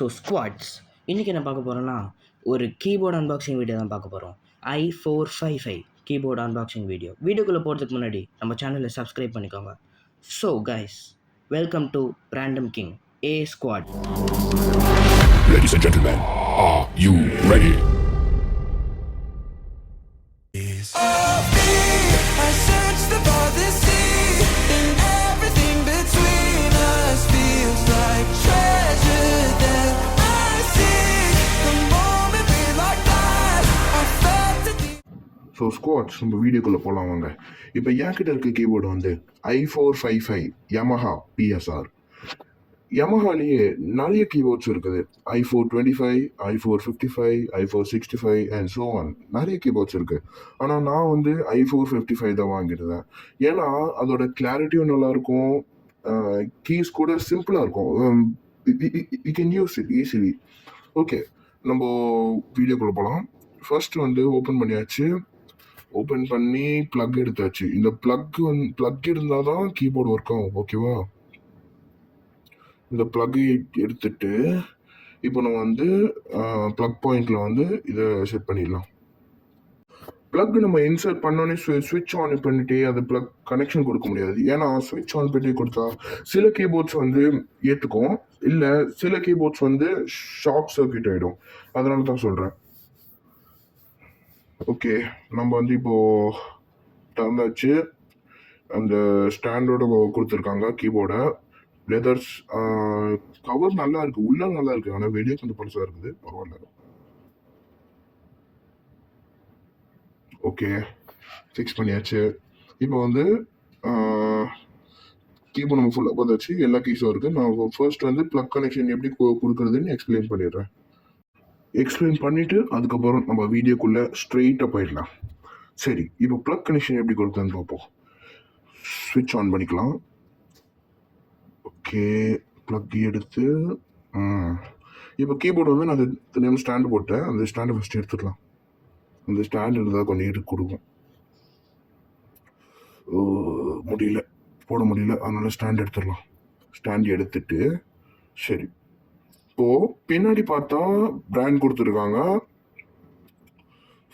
So squads இன்றைக்கி என்ன பார்க்க போகிறோன்னா ஒரு கீபோர்டு அன்பாக்சிங் வீடியோ தான் பார்க்க போகிறோம். i455 கீபோர்டு அன்பாக்சிங் வீடியோக்குள்ளே போகிறதுக்கு முன்னாடி நம்ம சேனலை சப்ஸ்கிரைப் பண்ணிக்கோங்க. So guys, welcome to random king A Squad. Ladies and gentlemen, are you ready? I searched the farthest sea, and everything between us feels like treasure that I seek. The moment we locked eyes, I felt it deep. So squads நம்ம வீடியோக்குள்ளே போகலாம் வாங்க. இப்போ என்கிட்ட இருக்க keyboard வந்து i455 Yamaha PSR. யமஹாலேயே நிறைய keyboards இருக்குது. i425, i455, i465 and so on நிறைய கீபோர்ட்ஸ் இருக்குது. ஆனால் நான் வந்து i455 தான் வாங்கியிருந்தேன். ஏன்னா அதோட கிளாரிட்டியும் நல்லாயிருக்கும், கீஸ் கூட சிம்பிளாக இருக்கும், you can use it easily. Okay, நம்ம வீடியோக்குள்ளே போகலாம். ஃபர்ஸ்ட் வந்து ஓப்பன் பண்ணியாச்சு. ஓப்பன் பண்ணி ப்ளக் எடுத்தாச்சு. இந்த ப்ளக் இருந்தால் தான் கீபோர்டு ஒர்க் ஆகும். ஓகேவா? இந்த ப்ளக்கை எடுத்துட்டு இப்போ நம்ம வந்து ப்ளக் பாயிண்டில் வந்து இதை செட் பண்ணிடலாம். ப்ளக் நம்ம இன்சர்ட் பண்ணோன்னே ஸ்விட்ச் ஆன் பண்ணிட்டு அது ப்ளக் கனெக்ஷன் கொடுக்க முடியாது. ஏன்னா ஸ்விட்ச் ஆன் பண்ணி கொடுத்தா சில கீபோர்ட்ஸ் வந்து ஏற்றுக்கும், இல்லை சில கீபோர்ட்ஸ் வந்து ஷார்ட் சர்க்யூட் ஆகிடும். அதனால தான் சொல்கிறேன். ஓகே, நம்ம வந்து இப்போது திறந்தாச்சு. அந்த ஸ்டாண்டோட கொடுத்துருக்காங்க கீபோர்டை. லெதர்ஸ் கவர் நல்லா இருக்குது, உள்ள நல்லா இருக்குது, ஆனால் வெளியே கொஞ்சம் பழசாக இருக்குது. பரவாயில்ல. ஓகே, ஃபிக்ஸ் பண்ணியாச்சு. இப்போ வந்து கீபோர்டு நம்ம ஃபுல்லாக பார்த்தாச்சு, எல்லா கீஸும் இருக்குது. நான் ஃபர்ஸ்ட் வந்து ப்ளக் கனெக்ஷன் எப்படி கொடுக்குறதுன்னு எக்ஸ்பிளைன் பண்ணிடுறேன். எக்ஸ்பிளைன் பண்ணிவிட்டு அதுக்கப்புறம் நம்ம வீடியோக்குள்ளே ஸ்ட்ரெயிட்டாக போயிடலாம். சரி, இப்போ ப்ளக் கனெக்ஷன் எப்படி கொடுக்குறதுன்னு பார்ப்போம். ஸ்விட்ச் ஆன் பண்ணிக்கலாம். ஓகே, ப்ளக் எடுத்து இப்போ கீபோர்டு வந்து நான் தனியாக ஸ்டாண்டு போட்டேன். அந்த ஸ்டாண்டை ஃபஸ்ட்டு எடுத்துக்கலாம். அந்த ஸ்டாண்டு இருந்தால் கொஞ்சம் எடுத்து கொடுக்கும். முடியல, போட முடியல, அதனால ஸ்டாண்ட் எடுத்துடலாம். ஸ்டாண்ட் எடுத்துட்டு சரி, இப்போது பின்னாடி பார்த்தா பிராண்ட் கொடுத்துருக்காங்க.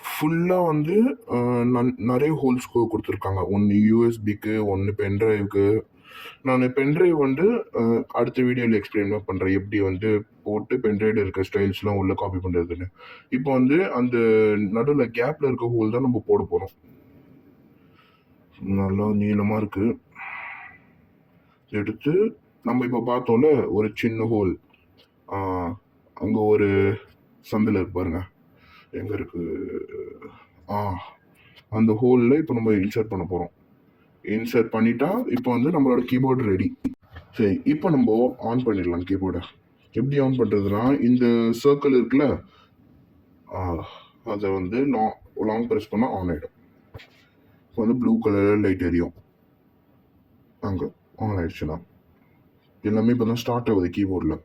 ஃபுல்லாக வந்து நிறைய ஹோல்ஸ் கொடுத்துருக்காங்க. ஒன்று யூஎஸ்பிக்கு, ஒன்று பென்ட்ரைவுக்கு. நான் பென்ட்ரைவ் வந்து அடுத்த வீடியோவில் எக்ஸ்பிளைன் பண்ணுறேன், எப்படி வந்து போட்டு பென்ட்ரைவ் இருக்க ஸ்டைல்ஸ்லாம் உள்ளே காப்பி பண்ணுறதுன்னு. இப்போ வந்து அந்த நடுவில் கேப்பில் இருக்க ஹோல் தான் நம்ம போட போகிறோம். நல்லா நீளமாக இருக்குது. எடுத்து நம்ம இப்போ பார்த்தோம்ல ஒரு சின்ன ஹோல், அங்கே ஒரு சந்தில் இருக்கு பாருங்க, எங்கே இருக்குது, அந்த ஹோலில் இப்போ நம்ம இன்சர்ட் பண்ண போகிறோம். இன்சர்ட் பண்ணிட்டா இப்போ வந்து நம்மளோட கீபோர்டு ரெடி. சரி, இப்போ நம்ம ஆன் பண்ணிடலாம் கீபோர்டை. எப்படி ஆன் பண்ணுறதுனா, இந்த சர்க்கிள் இருக்குல்ல, அதை வந்து லாங் ப்ரெஸ் பண்ணால் ஆன் ஆகிடும். இப்போ வந்து ப்ளூ கலர் லைட் எரியும். அங்கே ஆன் ஆகிடுச்சுன்னா எல்லாமே இப்போ தான் ஸ்டார்ட் ஆகுது கீபோர்டில்.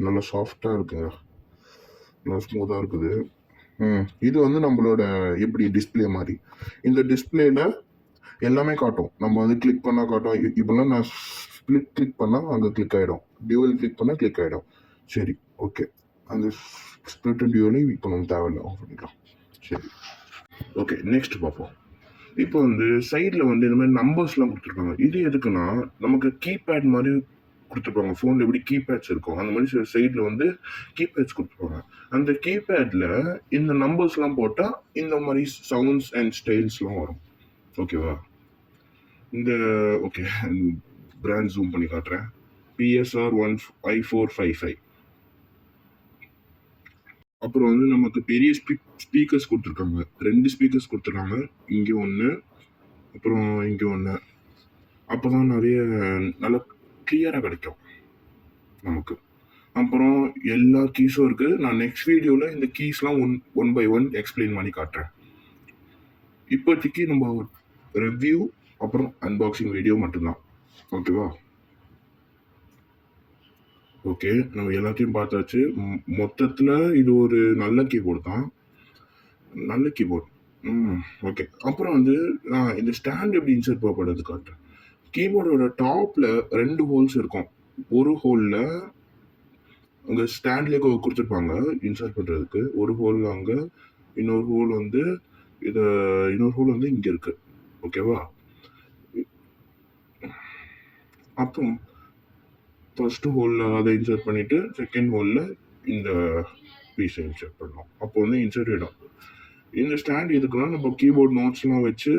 நல்லா சாஃப்டாக இருக்குங்க, நல்லா ஸ்மூத்தாக இருக்குது. இது வந்து நம்மளோட எப்படி டிஸ்பிளே மாதிரி. இந்த டிஸ்பிளேல எல்லாமே காட்டும். நம்ம வந்து கிளிக் பண்ணால் காட்டும். இப்போலாம் நான் ஸ்ப்ளிட் கிளிக் பண்ணால் அங்கே கிளிக் ஆகிடும், டியூவல் கிளிக் பண்ணால் கிளிக் ஆகிடும். சரி, ஓகே, அந்த ஸ்ப்ளிட் டியூவலையும் இப்போ நம்ம தேவையில்லை, ஆஃப் பண்ணிக்கலாம். சரி, ஓகே, நெக்ஸ்ட் பார்ப்போம். இப்போ வந்து சைடில் வந்து இந்த மாதிரி நம்பர்ஸ்லாம் கொடுத்துருக்காங்க. இது எதுக்குன்னா, நமக்கு கீபேட் மாதிரி கொடுத்துருப்பாங்க. ஃபோனில் எப்படி கீபேட்ஸ் இருக்கும் அந்த மாதிரி சைடில் வந்து கீபேட்ஸ் கொடுத்துருப்பாங்க. அந்த கீபேடில் இந்த நம்பர்ஸ்லாம் போட்டால் இந்த மாதிரி சவுண்ட்ஸ் அண்ட் ஸ்டைல்ஸ்லாம் வரும். ஓகேவா? இந்த ஓகே, பிராண்ட் ஜூம் பண்ணி காட்டுறேன். PSR i455. அப்புறம் வந்து நமக்கு பெரிய ஸ்பீக்கர்ஸ் கொடுத்துருக்காங்க. 2 ஸ்பீக்கர்ஸ் கொடுத்துருக்காங்க. இங்கே ஒன்று, அப்புறம் இங்கே ஒன்று. அப்போ தான் நிறைய நல்லா கிளியராக கிடைக்கும் நமக்கு. அப்புறம் எல்லா கீஸும் இருக்குது. நான் நெக்ஸ்ட் வீடியோவில் இந்த கீஸ்லாம் ஒன் பை ஒன் எக்ஸ்பிளைன் பண்ணி காட்டுறேன். இப்போதைக்கு நம்ம ரிவ்யூ அப்புறம் அன்பாக்சிங் வீடியோ மட்டும்தான். ஓகேவா? ஓகே, நம்ம எல்லாத்தையும் பார்த்தாச்சு. மொத்தத்தில் இது ஒரு நல்ல கீபோர்டு தான், நல்ல கீபோர்டு. ஓகே, அப்புறம் வந்து நான் இந்த ஸ்டாண்ட் எப்படி இன்சர்ட் போகப்படுறது காட்டுறேன். கீபோர்டோட டாப்பில் 2 ஹோல்ஸ் இருக்கும். ஒரு ஹோலில் அங்கே ஸ்டாண்ட்லேயே கொடுத்துருப்பாங்க இன்சர்ட் பண்ணுறதுக்கு. ஒரு ஹோல் அங்கே, இன்னொரு ஹோல் வந்து இன்னொரு ஹோல் வந்து இங்கே இருக்குது. ஓகேவா? அப்புறம் ஃபர்ஸ்ட் ஹோலில் அதை இன்சர்ட் பண்ணிவிட்டு செகண்ட் ஹோலில் இந்த பீஸை இன்சர்ட் பண்ணோம். அப்போ வந்து இன்சர்ட் ஆகிடும். இந்த ஸ்டாண்ட் இதுக்குலாம் நம்ம கீபோர்ட் நோட்ஸ்லாம் வச்சு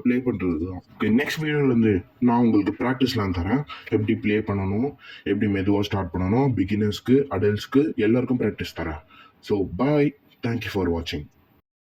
ப்ளே பண்ணுறது தான். ஓகே, நெக்ஸ்ட் வீடியோலேருந்து நான் உங்களுக்கு ப்ராக்டிஸ்லாம் தரேன். எப்படி ப்ளே பண்ணணும், எப்படி மெதுவாக ஸ்டார்ட் பண்ணணும், பிகினர்ஸ்க்கு, அடல்ட்ஸ்க்கு எல்லாருக்கும் ப்ராக்டிஸ் தரேன். ஸோ பாய், தேங்க்யூ ஃபார் வாட்சிங்.